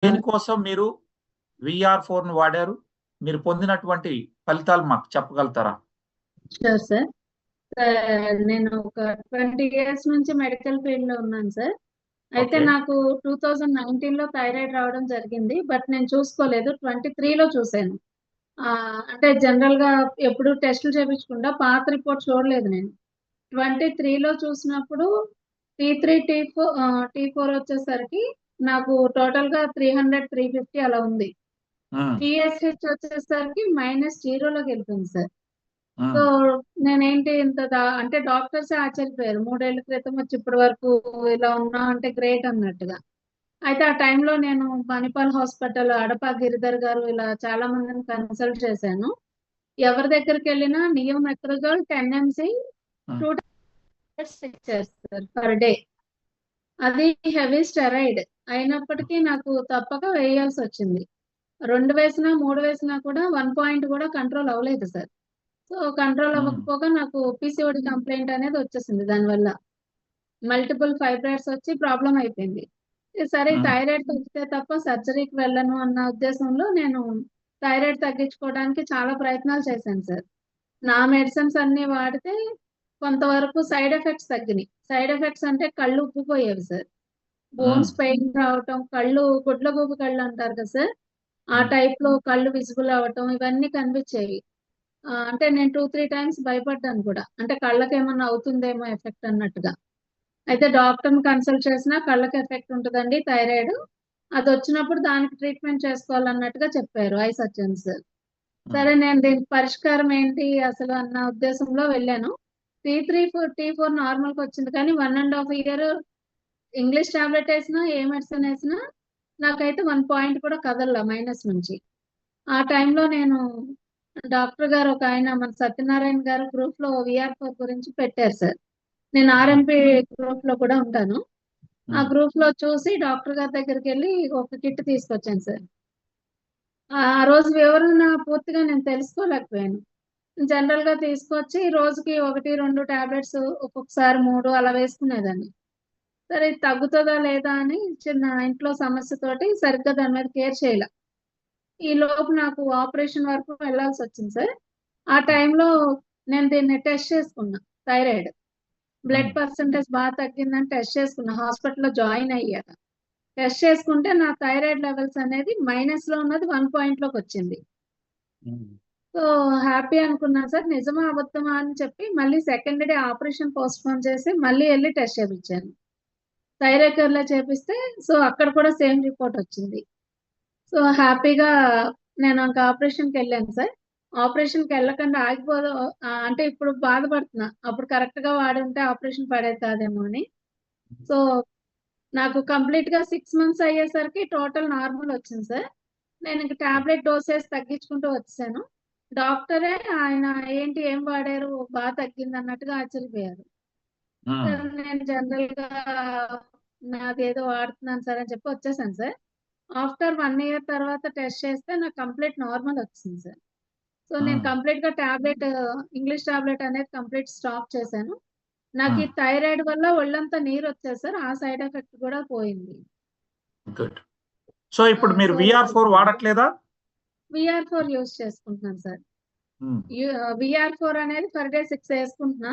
దేనికోసం మీరు VR4 ను వాడారు? మీరు పొందినటువంటి ఫలితాలు మాకు చెప్పగలుగుతారా? Sure sir. నేను ఒక 20 ఇయర్స్ నుంచి మెడికల్ ఫీల్డ్ లో ఉన్నాను సార్. అయితే ఓకే. నాకు 2019లో థైరాయిడ్ రావడం జరిగింది. బట్ నేను చూసుకోలేదు. 23లో చూసాను. అంటే జనరల్ గా ఎప్పుడు టెస్టులు చేపించకుండా పాత రిపోర్ట్ చూడలేదు నేను. 23లో చూసినప్పుడు T3 T4 వచ్చేసరికి నాకు టోటల్ గా 300 350 అలా ఉంది. TSH వచ్చేసరికి -0లోకి వెళ్తుంది సార్. సో నేనేంటి అంటే డాక్టర్స్ ఆశ్చర్యపోయారు. 3 ఏళ్ల క్రితం వచ్చి ఇప్పటి వరకు ఇలా ఉన్నా అంటే గ్రేట్ అన్నట్టుగా. అయితే ఆ టైంలో నేను మణిపాల్ హాస్పిటల్ అడప గిరిధర్ గారు ఇలా చాలా మందిని కన్సల్ట్ చేశాను. ఎవరి దగ్గరికి వెళ్ళినా నియోమెట్రజోల్ 10 mg 2 tablets ఇచ్చారు సార్ పర్ డే. అది హెవీ స్టెరాయిడ్ అయినప్పటికీ నాకు తప్పక వేయాల్సి వచ్చింది. 2 వేసినా 3 వేసినా కూడా 1 పాయింట్ కూడా కంట్రోల్ అవ్వలేదు సార్. సో కంట్రోల్ అవ్వకపోగా నాకు PCOD కంప్లైంట్ అనేది వచ్చేసింది. దానివల్ల మల్టిపుల్ ఫైబ్రాయిడ్స్ వచ్చి ప్రాబ్లం అయిపోయింది. సరే థైరాయిడ్ తగ్గితే తప్ప సర్జరీకి వెళ్ళను అన్న ఉద్దేశంలో నేను థైరాయిడ్ తగ్గించుకోవడానికి చాలా ప్రయత్నాలు చేశాను సార్. నా మెడిసిన్స్ అన్ని వాడితే కొంతవరకు సైడ్ ఎఫెక్ట్స్ తగ్గినాయి. సైడ్ ఎఫెక్ట్స్ అంటే కళ్ళు ఉబ్బిపోయేవి సార్. బోన్స్ పెయిన్ రావటం, కళ్ళు గుడ్లగూబ కళ్ళు అంటారు కదా సార్, ఆ టైప్ లో కళ్ళు విజిబుల్ అవ్వటం ఇవన్నీ కనిపించేవి. అంటే నేను 2-3 టైమ్స్ భయపడ్డాను కూడా. అంటే కళ్ళకి ఏమన్నా అవుతుందేమో ఎఫెక్ట్ అన్నట్టుగా. అయితే డాక్టర్ని కన్సల్ట్ చేసినా కళ్ళకి ఎఫెక్ట్ ఉంటుందండి థైరాయిడ్, అది వచ్చినప్పుడు దానికి ట్రీట్మెంట్ చేసుకోవాలన్నట్టుగా చెప్పారు ఐ సర్జన్స్. సరే నేను దీనికి పరిష్కారం ఏంటి అసలు అన్న ఉద్దేశంలో వెళ్ళాను. T3 T4 నార్మల్కి వచ్చింది, కానీ 1.5 year ఇంగ్లీష్ టాబ్లెట్ వేసినా ఏ మెడిసిన్ వేసినా నాకైతే 1 పాయింట్ కూడా కదల్లా మైనస్ నుంచి. ఆ టైంలో నేను డాక్టర్ గారు ఒక ఆయన మన సత్యనారాయణ గారు గ్రూప్ లో VR4 గురించి పెట్టారు సార్. నేను RMP గ్రూప్ లో కూడా ఉంటాను. ఆ గ్రూప్ లో చూసి డాక్టర్ గారి దగ్గరికి వెళ్ళి ఒక కిట్ తీసుకొచ్చాను సార్. ఆ రోజు వివరణ పూర్తిగా నేను తెలుసుకోలేకపోయాను. జనరల్ గా తీసుకొచ్చి రోజుకి 1-2 టాబ్లెట్స్, ఒక్కొక్కసారి 3 అలా వేసుకునేదాన్ని. సరే ఇది తగ్గుతుందా లేదా అని చిన్న ఇంట్లో సమస్యతోటి సరిగ్గా దాని మీద కేర్ చేయాల. ఈ లోపు నాకు ఆపరేషన్ వరకు వెళ్ళాల్సి వచ్చింది సార్. ఆ టైంలో నేను దీన్ని టెస్ట్ చేసుకున్నా, థైరాయిడ్ బ్లడ్ పర్సంటేజ్ బాగా తగ్గిందని టెస్ట్ చేసుకున్నా హాస్పిటల్లో జాయిన్ అయ్యాక. టెస్ట్ చేసుకుంటే నా థైరాయిడ్ లెవెల్స్ అనేది మైనస్ లో ఉన్నది 1 పాయింట్లోకి వచ్చింది. సో హ్యాపీ అనుకున్నాను సార్. నిజమా అబద్ధమా అని చెప్పి మళ్ళీ second day operation post phone చేసి మళ్ళీ వెళ్ళి టెస్ట్ చేయించాను. థైరాయిడ్ లో చేపిస్తే సో అక్కడ కూడా సేమ్ రిపోర్ట్ వచ్చింది. సో హ్యాపీగా నేను ఇంకా ఆపరేషన్కి వెళ్ళాను సార్. ఆపరేషన్కి వెళ్ళకుండా ఆగిపోదు అంటే ఇప్పుడు బాధపడుతున్నా, అప్పుడు కరెక్ట్ గా వాడి ఉంటే ఆపరేషన్ పడేది కాదేమో అని. సో నాకు కంప్లీట్ గా 6 months అయ్యేసరికి టోటల్ నార్మల్ వచ్చింది సార్. నేను ఇంక టాబ్లెట్ డోసెస్ తగ్గించుకుంటూ వచ్చాను. డాక్టరే ఆయన ఏంటి ఏం వాడారు బాగా తగ్గింది అన్నట్టుగా ఆశ్చర్యపోయారు. నేను జనరల్ గా నాదేదో వాడుతున్నాను సార్ అని చెప్పి వచ్చేసాను సార్. ఆఫ్టర్ 1 year తర్వాత టెస్ట్ చేస్తే నాకు కంప్లీట్ నార్మల్ వచ్చింది సార్. సో నేను కంప్లీట్ గా టాబ్లెట్ ఇంగ్లీష్ టాబ్లెట్ అనేది కంప్లీట్ స్టాప్ చేశాను. నాకు ఈ థైరాయిడ్ వల్ల ఒళ్ళంతా నీరు వచ్చేది సార్, ఆ సైడ్ ఎఫెక్ట్ కూడా పోయింది. గుడ్. సో ఇప్పుడు మీరు VR4 వాడట్లేదా? VR4 యూజ్ చేసుకుంటున్నాను సార్. VR4 అనేది పర్ డే 6 వేసుకుంటున్నా.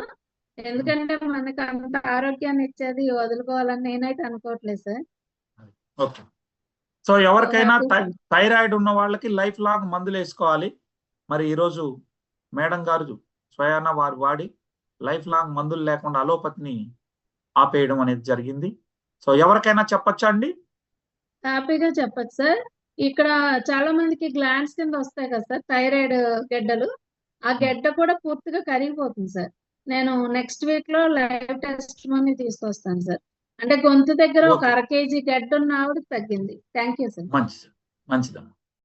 ఎందుకంటే మనకు అంత ఆరోగ్యాన్ని ఇచ్చేది వదులుకోవాలని నేనైతే అనుకోవట్లేదు సార్. ఓకే. సో ఎవరికైనా థైరాయిడ్ ఉన్న వాళ్ళకి లైఫ్ లాంగ్ మందులు వేసుకోవాలి. మరి ఈరోజు మేడం గారు స్వయాన వారు వాడి లైఫ్ లాంగ్ మందులు లేకుండా అలోపతిని ఆపేయడం అనేది జరిగింది. సో ఎవరికైనా చెప్పచ్చా అండి? హ్యాపీగా చెప్పచ్చు సార్. ఇక్కడ చాలా మందికి గ్లాండ్స్ కింద వస్తాయి కదా సార్ థైరాయిడ్ గెడ్డలు, ఆ గెడ్డ కూడా పూర్తిగా కరిగిపోతుంది సార్. నేను నెక్స్ట్ వీక్ లో లైవ్ టెస్ట్ మనీ తీసుకొస్తాను సార్. అంటే గొంతు దగ్గర ఒక 1/2 kg గడ్డ ఉన్న ఆవిడకి తగ్గింది. Thank you sir. మంచిదమ్మా.